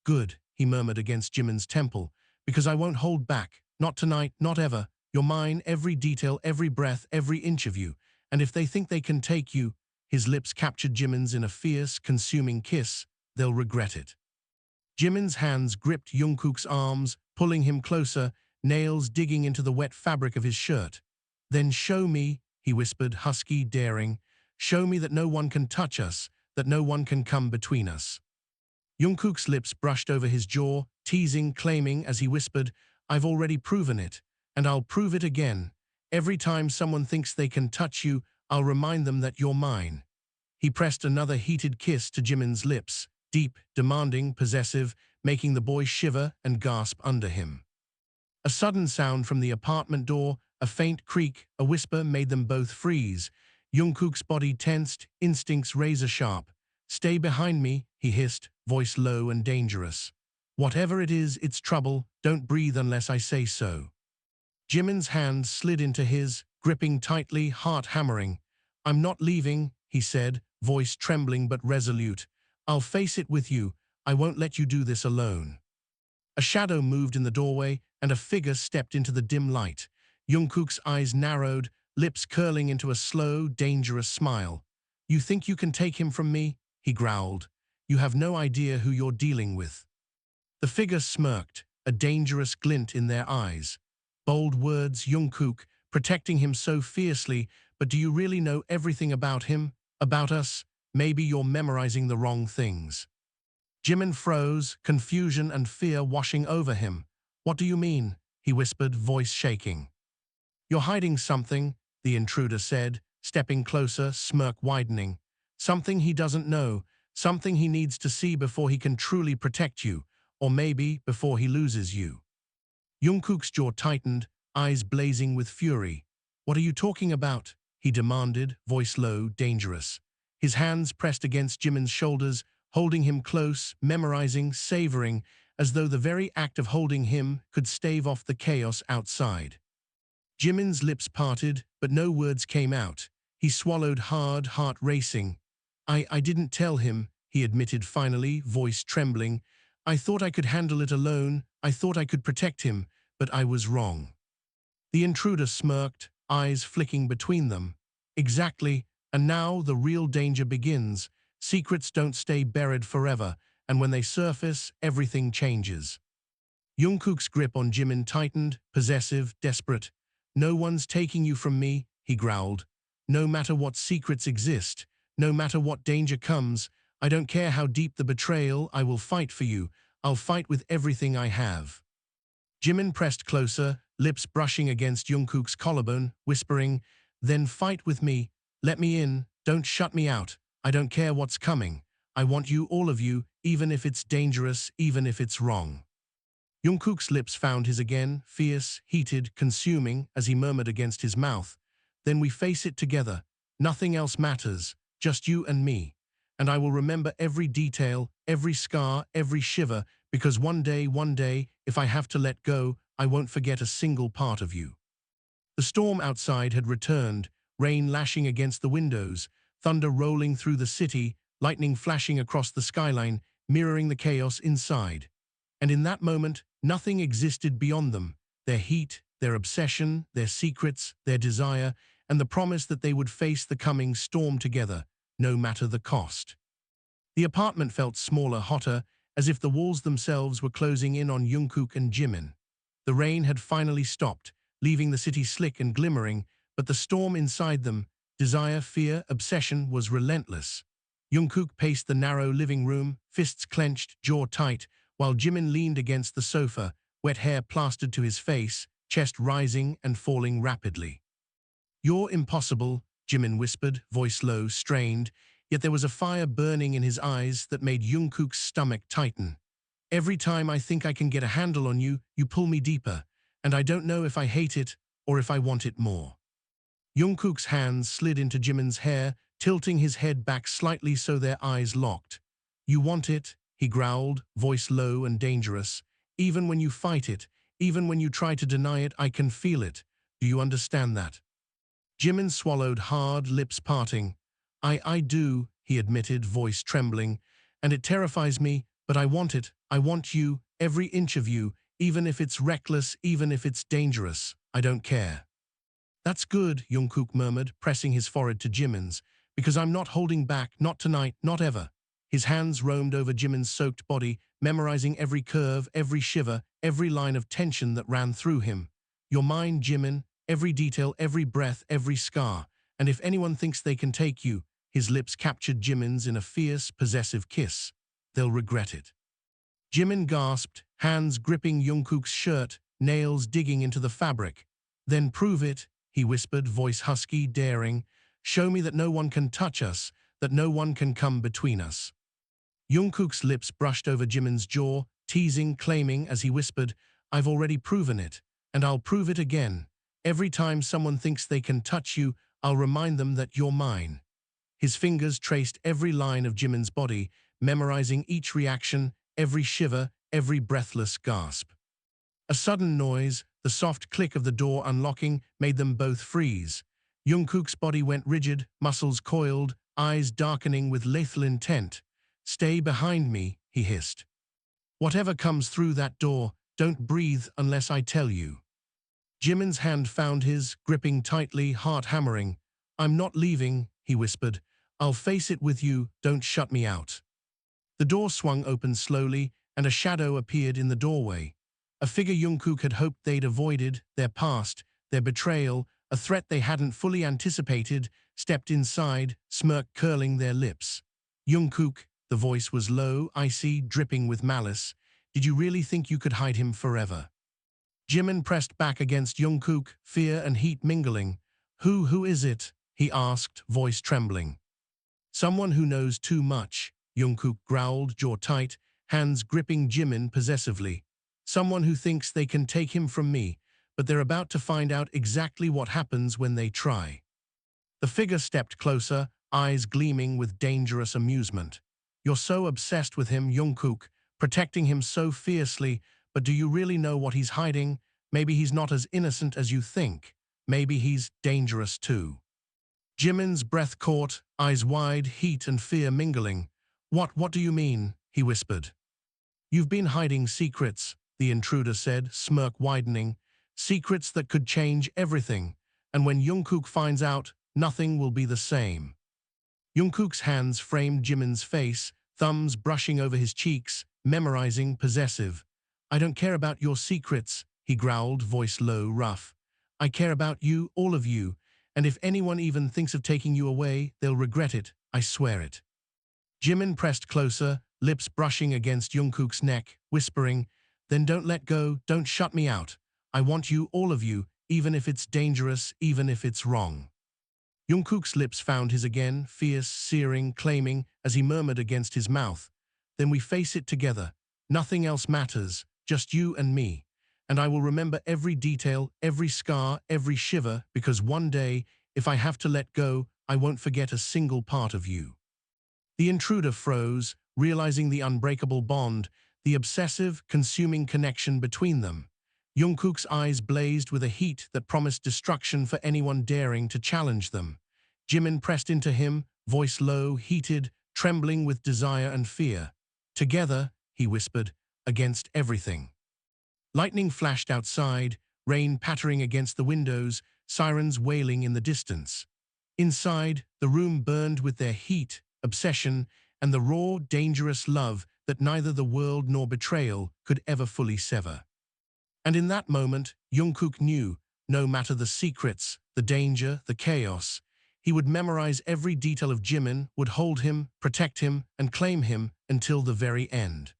"Good," he murmured against Jimin's temple, "because I won't hold back. Not tonight, not ever. You're mine, every detail, every breath, every inch of you. And if they think they can take you, His lips captured Jimin's in a fierce, consuming kiss. They'll regret it. Jimin's hands gripped Jungkook's arms, pulling him closer, nails digging into the wet fabric of his shirt. Then show me, he whispered, husky, daring. Show me that no one can touch us, that no one can come between us. Jungkook's lips brushed over his jaw, teasing, claiming, as he whispered, I've already proven it, and I'll prove it again. Every time someone thinks they can touch you, I'll remind them that you're mine. He pressed another heated kiss to Jimin's lips, deep, demanding, possessive, making the boy shiver and gasp under him. A sudden sound from the apartment door, a faint creak, a whisper made them both freeze. Jungkook's body tensed, instincts razor-sharp. Stay behind me, he hissed, voice low and dangerous. Whatever it is, it's trouble. Don't breathe unless I say so. Jimin's hand slid into his, gripping tightly, heart hammering. I'm not leaving, he said, voice trembling but resolute. I'll face it with you. I won't let you do this alone. A shadow moved in the doorway, and a figure stepped into the dim light. Jungkook's eyes narrowed, lips curling into a slow, dangerous smile. You think you can take him from me? He growled. You have no idea who you're dealing with. The figure smirked, a dangerous glint in their eyes. Bold words, Jungkook, protecting him so fiercely, but do you really know everything about him? About us? Maybe you're memorizing the wrong things. Jimin froze, confusion and fear washing over him. What do you mean? He whispered, voice shaking. You're hiding something, the intruder said, stepping closer, smirk widening. Something he doesn't know, something he needs to see before he can truly protect you, or maybe before he loses you. Jungkook's jaw tightened, eyes blazing with fury. What are you talking about? He demanded, voice low, dangerous. His hands pressed against Jimin's shoulders, holding him close, memorizing, savoring, as though the very act of holding him could stave off the chaos outside. Jimin's lips parted, but no words came out. He swallowed hard, heart racing. I didn't tell him, he admitted finally, voice trembling. I thought I could handle it alone. I thought I could protect him, but I was wrong. The intruder smirked, eyes flicking between them. Exactly, and now the real danger begins. Secrets don't stay buried forever, and when they surface, everything changes. Jungkook's grip on Jimin tightened, possessive, desperate. No one's taking you from me, he growled. No matter what secrets exist, no matter what danger comes, I don't care how deep the betrayal, I will fight for you. I'll fight with everything I have. Jimin pressed closer, lips brushing against Jungkook's collarbone, whispering, Then fight with me. Let me in. Don't shut me out. I don't care what's coming. I want you, all of you, even if it's dangerous, even if it's wrong. Jungkook's lips found his again, fierce, heated, consuming, as he murmured against his mouth. Then we face it together. Nothing else matters, just you and me. And I will remember every detail, every scar, every shiver, because one day, if I have to let go, I won't forget a single part of you. The storm outside had returned, rain lashing against the windows, thunder rolling through the city, lightning flashing across the skyline, mirroring the chaos inside. And in that moment, nothing existed beyond them. Their heat, their obsession, their secrets, their desire, and the promise that they would face the coming storm together, no matter the cost. The apartment felt smaller, hotter, as if the walls themselves were closing in on Jungkook and Jimin. The rain had finally stopped, leaving the city slick and glimmering, but the storm inside them, desire, fear, obsession, was relentless. Jungkook paced the narrow living room, fists clenched, jaw tight, while Jimin leaned against the sofa, wet hair plastered to his face, chest rising and falling rapidly. You're impossible, Jimin whispered, voice low, strained, yet there was a fire burning in his eyes that made Jungkook's stomach tighten. Every time I think I can get a handle on you, you pull me deeper, and I don't know if I hate it or if I want it more. Jungkook's hands slid into Jimin's hair, tilting his head back slightly so their eyes locked. You want it, he growled, voice low and dangerous. Even when you fight it, even when you try to deny it, I can feel it. Do you understand that? Jimin swallowed hard, lips parting. I do, he admitted, voice trembling, and it terrifies me, but I want it. I want you, every inch of you, even if it's reckless, even if it's dangerous. I don't care. That's good, Jungkook murmured, pressing his forehead to Jimin's, Because I'm not holding back, not tonight, not ever. His hands roamed over Jimin's soaked body, memorizing every curve, every shiver, every line of tension that ran through him. You're mine, Jimin, every detail, every breath, every scar. And if anyone thinks they can take you, his lips captured Jimin's in a fierce, possessive kiss. They'll regret it. Jimin gasped, hands gripping Jungkook's shirt, nails digging into the fabric. Then prove it, he whispered, voice husky, daring. Show me that no one can touch us, that no one can come between us. Jungkook's lips brushed over Jimin's jaw, teasing, claiming, as he whispered, I've already proven it, and I'll prove it again. Every time someone thinks they can touch you, I'll remind them that you're mine. His fingers traced every line of Jimin's body, memorizing each reaction, every shiver, every breathless gasp. A sudden noise, the soft click of the door unlocking, made them both freeze. Jungkook's body went rigid, muscles coiled, eyes darkening with lethal intent. Stay behind me, he hissed. Whatever comes through that door, don't breathe unless I tell you. Jimin's hand found his, gripping tightly, heart hammering. I'm not leaving, he whispered. I'll face it with you, don't shut me out. The door swung open slowly, and a shadow appeared in the doorway. A figure Jungkook had hoped they'd avoided, their past, their betrayal, a threat they hadn't fully anticipated, stepped inside, smirk curling their lips. Jungkook, the voice was low, icy, dripping with malice. Did you really think you could hide him forever? Jimin pressed back against Jungkook, fear and heat mingling. Who is it? He asked, voice trembling. Someone who knows too much, Jungkook growled, jaw tight, hands gripping Jimin possessively. Someone who thinks they can take him from me, but they're about to find out exactly what happens when they try. The figure stepped closer, eyes gleaming with dangerous amusement. You're so obsessed with him, Jungkook, protecting him so fiercely, but do you really know what he's hiding? Maybe he's not as innocent as you think. Maybe he's dangerous too. Jimin's breath caught, eyes wide, heat and fear mingling. What do you mean? He whispered. You've been hiding secrets, the intruder said, smirk widening. Secrets that could change everything. And when Jungkook finds out, nothing will be the same. Jungkook's hands framed Jimin's face, thumbs brushing over his cheeks, memorizing, possessive. I don't care about your secrets, he growled, voice low, rough. I care about you, all of you, and if anyone even thinks of taking you away, they'll regret it, I swear it. Jimin pressed closer, lips brushing against Jungkook's neck, whispering, Then don't let go, don't shut me out. I want you, all of you, even if it's dangerous, even if it's wrong. Jungkook's lips found his again, fierce, searing, claiming, as he murmured against his mouth. Then we face it together. Nothing else matters, just you and me. And I will remember every detail, every scar, every shiver, because one day, if I have to let go, I won't forget a single part of you. The intruder froze, realizing the unbreakable bond, the obsessive, consuming connection between them. Jungkook's eyes blazed with a heat that promised destruction for anyone daring to challenge them. Jimin pressed into him, voice low, heated, trembling with desire and fear. Together, he whispered, against everything. Lightning flashed outside, rain pattering against the windows, sirens wailing in the distance. Inside, the room burned with their heat, obsession, and the raw, dangerous love that neither the world nor betrayal could ever fully sever. And in that moment, Jungkook knew, no matter the secrets, the danger, the chaos, he would memorize every detail of Jimin, would hold him, protect him, and claim him until the very end.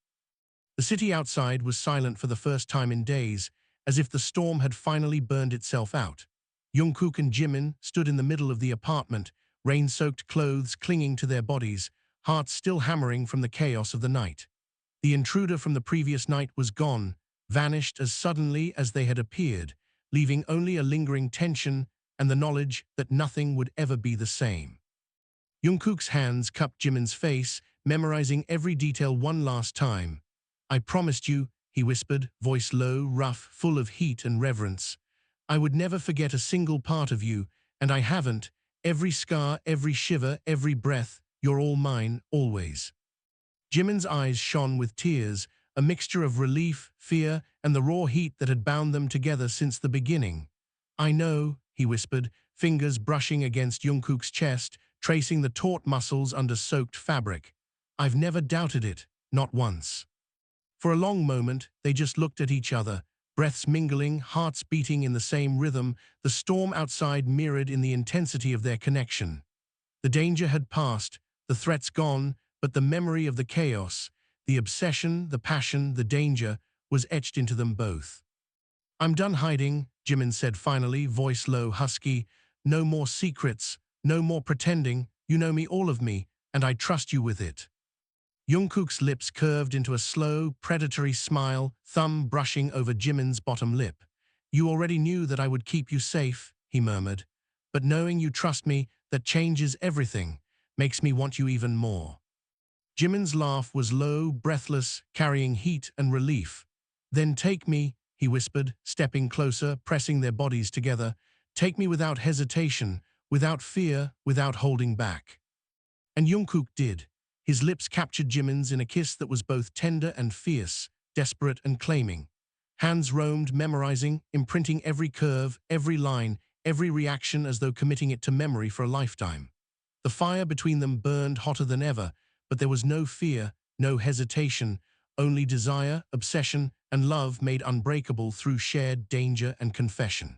The city outside was silent for the first time in days, as if the storm had finally burned itself out. Jungkook and Jimin stood in the middle of the apartment, rain-soaked clothes clinging to their bodies, hearts still hammering from the chaos of the night. The intruder from the previous night was gone, vanished as suddenly as they had appeared, leaving only a lingering tension and the knowledge that nothing would ever be the same. Jungkook's hands cupped Jimin's face, memorizing every detail one last time. I promised you, he whispered, voice low, rough, full of heat and reverence. I would never forget a single part of you, and I haven't. Every scar, every shiver, every breath, you're all mine, always. Jimin's eyes shone with tears, a mixture of relief, fear, and the raw heat that had bound them together since the beginning. I know, he whispered, fingers brushing against Jungkook's chest, tracing the taut muscles under soaked fabric. I've never doubted it, not once. For a long moment, they just looked at each other, breaths mingling, hearts beating in the same rhythm, the storm outside mirrored in the intensity of their connection. The danger had passed, the threats gone, but the memory of the chaos, the obsession, the passion, the danger, was etched into them both. I'm done hiding, Jimin said finally, voice low, husky. No more secrets, no more pretending, you know me, all of me, and I trust you with it. Jungkook's lips curved into a slow, predatory smile, thumb brushing over Jimin's bottom lip. You already knew that I would keep you safe, he murmured. But knowing you trust me, that changes everything, makes me want you even more. Jimin's laugh was low, breathless, carrying heat and relief. Then take me, he whispered, stepping closer, pressing their bodies together. Take me without hesitation, without fear, without holding back. And Jungkook did. His lips captured Jimin's in a kiss that was both tender and fierce, desperate and claiming. Hands roamed, memorizing, imprinting every curve, every line, every reaction as though committing it to memory for a lifetime. The fire between them burned hotter than ever, but there was no fear, no hesitation, only desire, obsession, and love made unbreakable through shared danger and confession.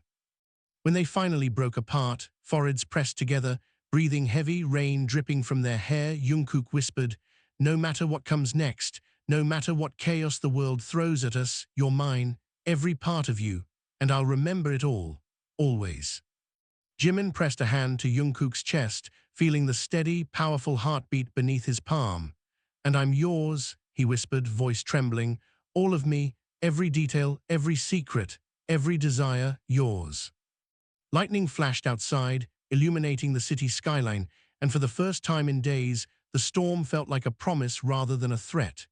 When they finally broke apart, foreheads pressed together, breathing heavy, rain dripping from their hair, Jungkook whispered, "No matter what comes next, no matter what chaos the world throws at us, you're mine, every part of you, and I'll remember it all, always." Jimin pressed a hand to Jungkook's chest, feeling the steady, powerful heartbeat beneath his palm. "And I'm yours," he whispered, voice trembling, "all of me, every detail, every secret, every desire, yours." Lightning flashed outside, illuminating the city skyline, and for the first time in days, the storm felt like a promise rather than a threat.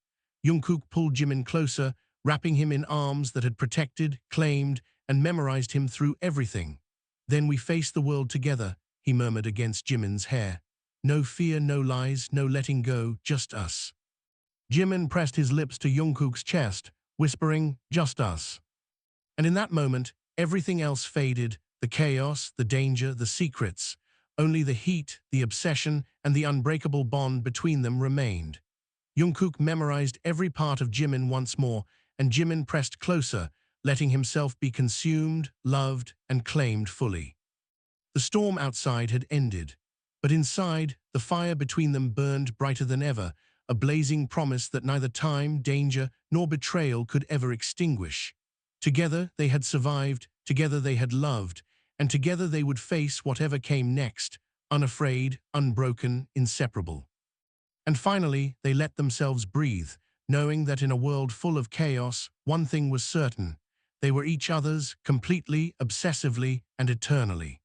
Jungkook pulled Jimin closer, wrapping him in arms that had protected, claimed, and memorized him through everything. "Then we face the world together," he murmured against Jimin's hair. "No fear, no lies, no letting go, just us." Jimin pressed his lips to Jungkook's chest, whispering, "Just us." And in that moment, everything else faded, the chaos, the danger, the secrets. Only the heat, the obsession, and the unbreakable bond between them remained. Jungkook memorized every part of Jimin once more, and Jimin pressed closer, letting himself be consumed, loved, and claimed fully. The storm outside had ended, but inside, the fire between them burned brighter than ever, a blazing promise that neither time, danger, nor betrayal could ever extinguish. Together they had survived, together they had loved, and together they would face whatever came next, unafraid, unbroken, inseparable. And finally, they let themselves breathe, knowing that in a world full of chaos, one thing was certain: they were each other's, completely, obsessively, and eternally.